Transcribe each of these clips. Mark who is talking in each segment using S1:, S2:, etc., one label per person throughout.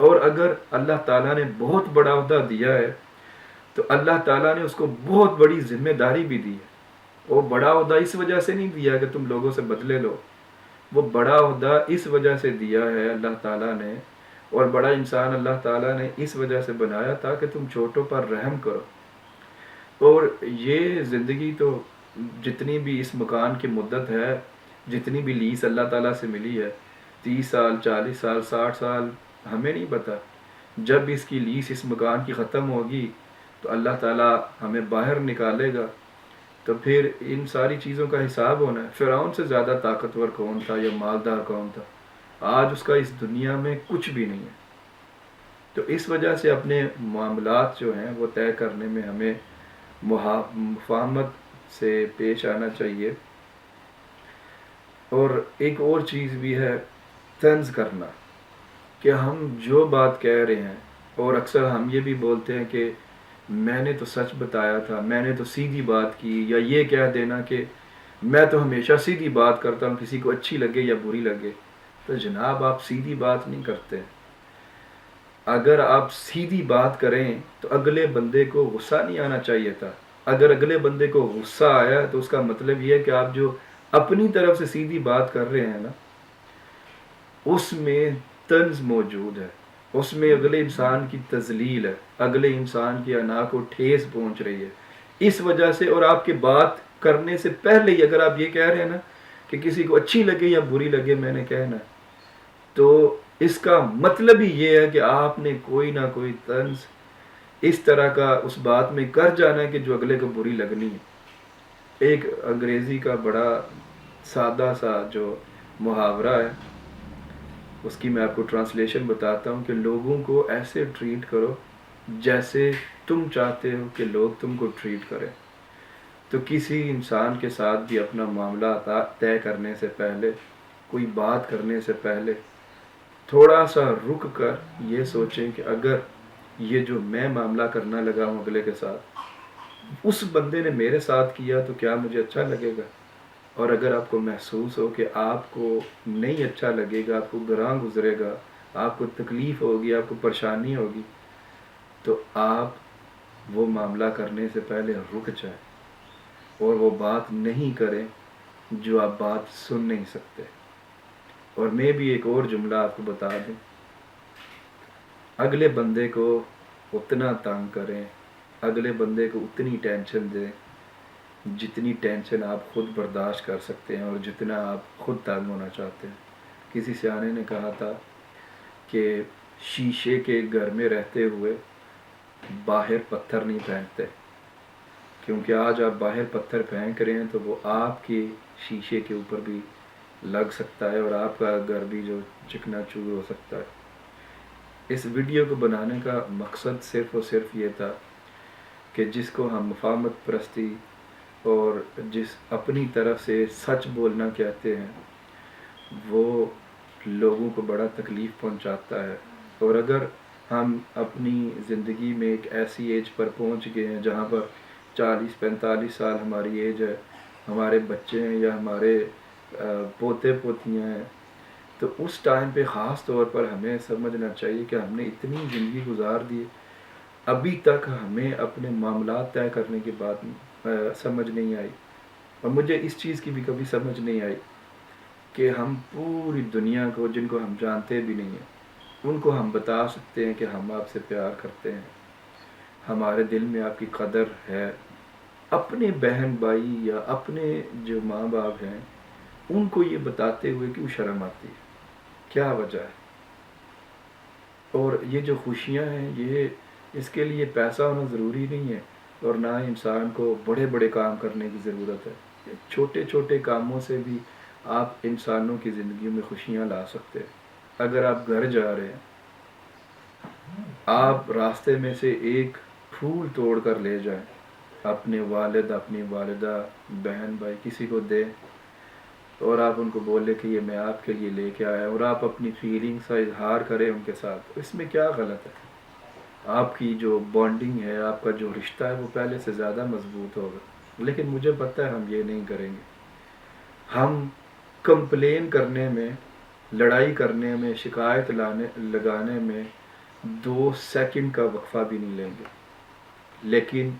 S1: اور اگر اللہ تعالیٰ نے بہت بڑا عہدہ دیا ہے تو اللہ تعالیٰ نے اس کو بہت بڑی ذمہ داری بھی دی ہے۔ وہ بڑا عہدہ اس وجہ سے نہیں دیا کہ تم لوگوں سے بدلے لو، وہ بڑا عہدہ اس وجہ سے دیا ہے اللہ تعالیٰ نے، اور بڑا انسان اللہ تعالیٰ نے اس وجہ سے بنایا تھا کہ تم چھوٹوں پر رحم کرو۔ اور یہ زندگی تو جتنی بھی اس مکان کی مدت ہے، جتنی بھی لیز اللہ تعالیٰ سے ملی ہے، 30 سال 40 سال 60 سال، ہمیں نہیں پتا۔ جب اس کی لیز اس مکان کی ختم ہوگی تو اللہ تعالیٰ ہمیں باہر نکالے گا، تو پھر ان ساری چیزوں کا حساب ہونا ہے۔ فرعون سے زیادہ طاقتور کون تھا یا مالدار کون تھا؟ آج اس کا اس دنیا میں کچھ بھی نہیں ہے۔ تو اس وجہ سے اپنے معاملات جو ہیں وہ طے کرنے میں ہمیں مفاہمت سے پیش آنا چاہیے۔ اور ایک اور چیز بھی ہے طنز کرنا، کہ ہم جو بات کہہ رہے ہیں، اور اکثر ہم یہ بھی بولتے ہیں کہ میں نے تو سچ بتایا تھا، میں نے تو سیدھی بات کی، یا یہ کہہ دینا کہ میں تو ہمیشہ سیدھی بات کرتا ہوں، کسی کو اچھی لگے یا بری لگے۔ تو جناب آپ سیدھی بات نہیں کرتے۔ اگر آپ سیدھی بات کریں تو اگلے بندے کو غصہ نہیں آنا چاہیے تھا۔ اگر اگلے بندے کو غصہ آیا تو اس کا مطلب یہ ہے کہ آپ جو اپنی طرف سے سیدھی بات کر رہے ہیں نا، اس میں طنز موجود ہے، اس میں اگلے انسان کی تذلیل ہے، اگلے انسان کی انا کو ٹھیس پہنچ رہی ہے اس وجہ سے۔ اور آپ کے بات کرنے سے پہلے ہی اگر آپ یہ کہہ رہے ہیں نا کہ کسی کو اچھی لگے یا بری لگے میں نے کہنا ہے، تو اس کا مطلب ہی یہ ہے کہ آپ نے کوئی نہ کوئی طنز اس طرح کا اس بات میں کر جانا ہے کہ جو اگلے کو بری لگنی ہے۔ ایک انگریزی کا بڑا سادہ سا جو محاورہ ہے، اس کی میں آپ کو ٹرانسلیشن بتاتا ہوں کہ لوگوں کو ایسے ٹریٹ کرو جیسے تم چاہتے ہو کہ لوگ تم کو ٹریٹ کریں۔ تو کسی انسان کے ساتھ بھی اپنا معاملہ طے کرنے سے پہلے، کوئی بات کرنے سے پہلے، تھوڑا سا رک کر یہ سوچیں کہ اگر یہ جو میں معاملہ کرنا لگا ہوں اگلے کے ساتھ، اس بندے نے میرے ساتھ کیا تو کیا مجھے اچھا لگے گا؟ اور اگر آپ کو محسوس ہو کہ آپ کو نہیں اچھا لگے گا، آپ کو گراں گزرے گا، آپ کو تکلیف ہوگی، آپ کو پریشانی ہوگی، تو آپ وہ معاملہ کرنے سے پہلے رک جائیں اور وہ بات نہیں کریں جو آپ بات سن نہیں سکتے۔ اور میں بھی ایک اور جملہ آپ کو بتا دوں، اگلے بندے کو اتنا تنگ کریں، اگلے بندے کو اتنی ٹینشن دیں جتنی ٹینشن آپ خود برداشت کر سکتے ہیں اور جتنا آپ خود تنگ ہونا چاہتے ہیں۔ کسی سیانے نے کہا تھا کہ شیشے کے گھر میں رہتے ہوئے باہر پتھر نہیں پھینکتے، کیونکہ آج آپ باہر پتھر پھینک رہے ہیں تو وہ آپ کے شیشے کے اوپر بھی لگ سکتا ہے اور آپ کا گھر بھی جو چکنا چور ہو سکتا ہے۔ اس ویڈیو کو بنانے کا مقصد صرف اور صرف یہ تھا کہ جس کو ہم مفاہمت پرستی اور جس اپنی طرف سے سچ بولنا کہتے ہیں، وہ لوگوں کو بڑا تکلیف پہنچاتا ہے۔ اور اگر ہم اپنی زندگی میں ایک ایسی ایج پر پہنچ گئے ہیں جہاں پر 40-45 سال ہماری ایج ہے، ہمارے بچے ہیں یا ہمارے پوتے پوتیاں ہیں، تو اس ٹائم پہ خاص طور پر ہمیں سمجھنا چاہیے کہ ہم نے اتنی زندگی گزار دی، ابھی تک ہمیں اپنے معاملات طے کرنے کی بات سمجھ نہیں آئی۔ اور مجھے اس چیز کی بھی کبھی سمجھ نہیں آئی کہ ہم پوری دنیا کو، جن کو ہم جانتے بھی نہیں ہیں، ان کو ہم بتا سکتے ہیں کہ ہم آپ سے پیار کرتے ہیں، ہمارے دل میں آپ کی قدر ہے۔ اپنے بہن بھائی یا اپنے جو ماں باپ ہیں ان کو یہ بتاتے ہوئے کیوں شرم آتی ہے؟ کیا وجہ ہے؟ اور یہ جو خوشیاں ہیں، یہ اس کے لیے پیسہ ہونا ضروری نہیں ہے، اور نہ انسان کو بڑے بڑے کام کرنے کی ضرورت ہے۔ چھوٹے چھوٹے کاموں سے بھی آپ انسانوں کی زندگی میں خوشیاں لا سکتے ہیں۔ اگر آپ گھر جا رہے ہیں، آپ راستے میں سے ایک پھول توڑ کر لے جائیں، اپنے والد، اپنی والدہ، بہن بھائی کسی کو دیں، اور آپ ان کو بولے کہ یہ میں آپ کے لیے لے کے آیا، اور آپ اپنی فیلنگس کا اظہار کریں ان کے ساتھ، اس میں کیا غلط ہے؟ آپ کی جو بانڈنگ ہے، آپ کا جو رشتہ ہے، وہ پہلے سے زیادہ مضبوط ہوگا۔ لیکن مجھے پتہ ہے ہم یہ نہیں کریں گے۔ ہم کمپلین کرنے میں، لڑائی کرنے میں، شکایت لگانے میں، 2 سیکنڈ کا وقفہ بھی نہیں لیں گے، لیکن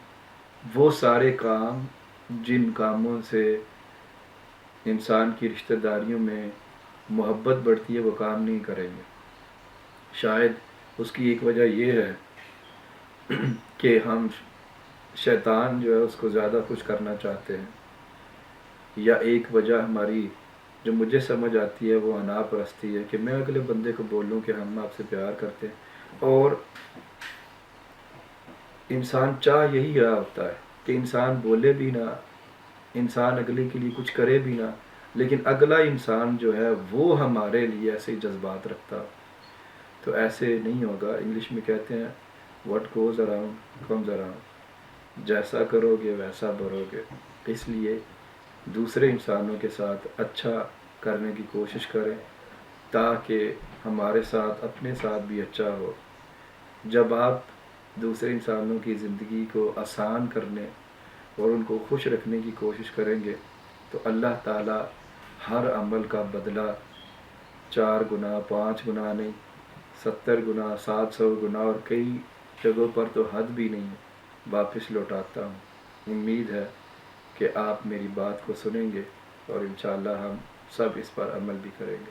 S1: وہ سارے کام جن کاموں سے انسان کی رشتہ داریوں میں محبت بڑھتی ہے وہ کام نہیں کریں گے۔ شاید اس کی ایک وجہ یہ ہے کہ ہم شیطان جو ہے اس کو زیادہ خوش کرنا چاہتے ہیں، یا ایک وجہ ہماری جو مجھے سمجھ آتی ہے وہ انا پرستی ہے کہ میں اگلے بندے کو بولوں کہ ہم آپ سے پیار کرتے ہیں، اور انسان چاہ یہی رہا ہوتا ہے کہ انسان بولے بھی نہ، انسان اگلے کے لیے کچھ کرے بھی نہ، لیکن اگلا انسان جو ہے وہ ہمارے لیے ایسے جذبات رکھتا۔ تو ایسے نہیں ہوگا۔ انگلش میں کہتے ہیں what goes around comes around, جیسا کرو گے ویسا بھرو گے۔ اس لیے دوسرے انسانوں کے ساتھ اچھا کرنے کی کوشش کریں تاکہ ہمارے ساتھ اپنے ساتھ بھی اچھا ہو۔ جب آپ دوسرے انسانوں کی زندگی کو آسان کرنے اور ان کو خوش رکھنے کی کوشش کریں گے تو اللہ تعالیٰ ہر عمل کا بدلہ 4 گنا 5 گنا نہیں، 70 گنا 700 گنا اور کئی جگہوں پر تو حد بھی نہیں واپس لوٹاتا ہوں۔ امید ہے کہ آپ میری بات کو سنیں گے اور انشاءاللہ ہم سب اس پر عمل بھی کریں گے۔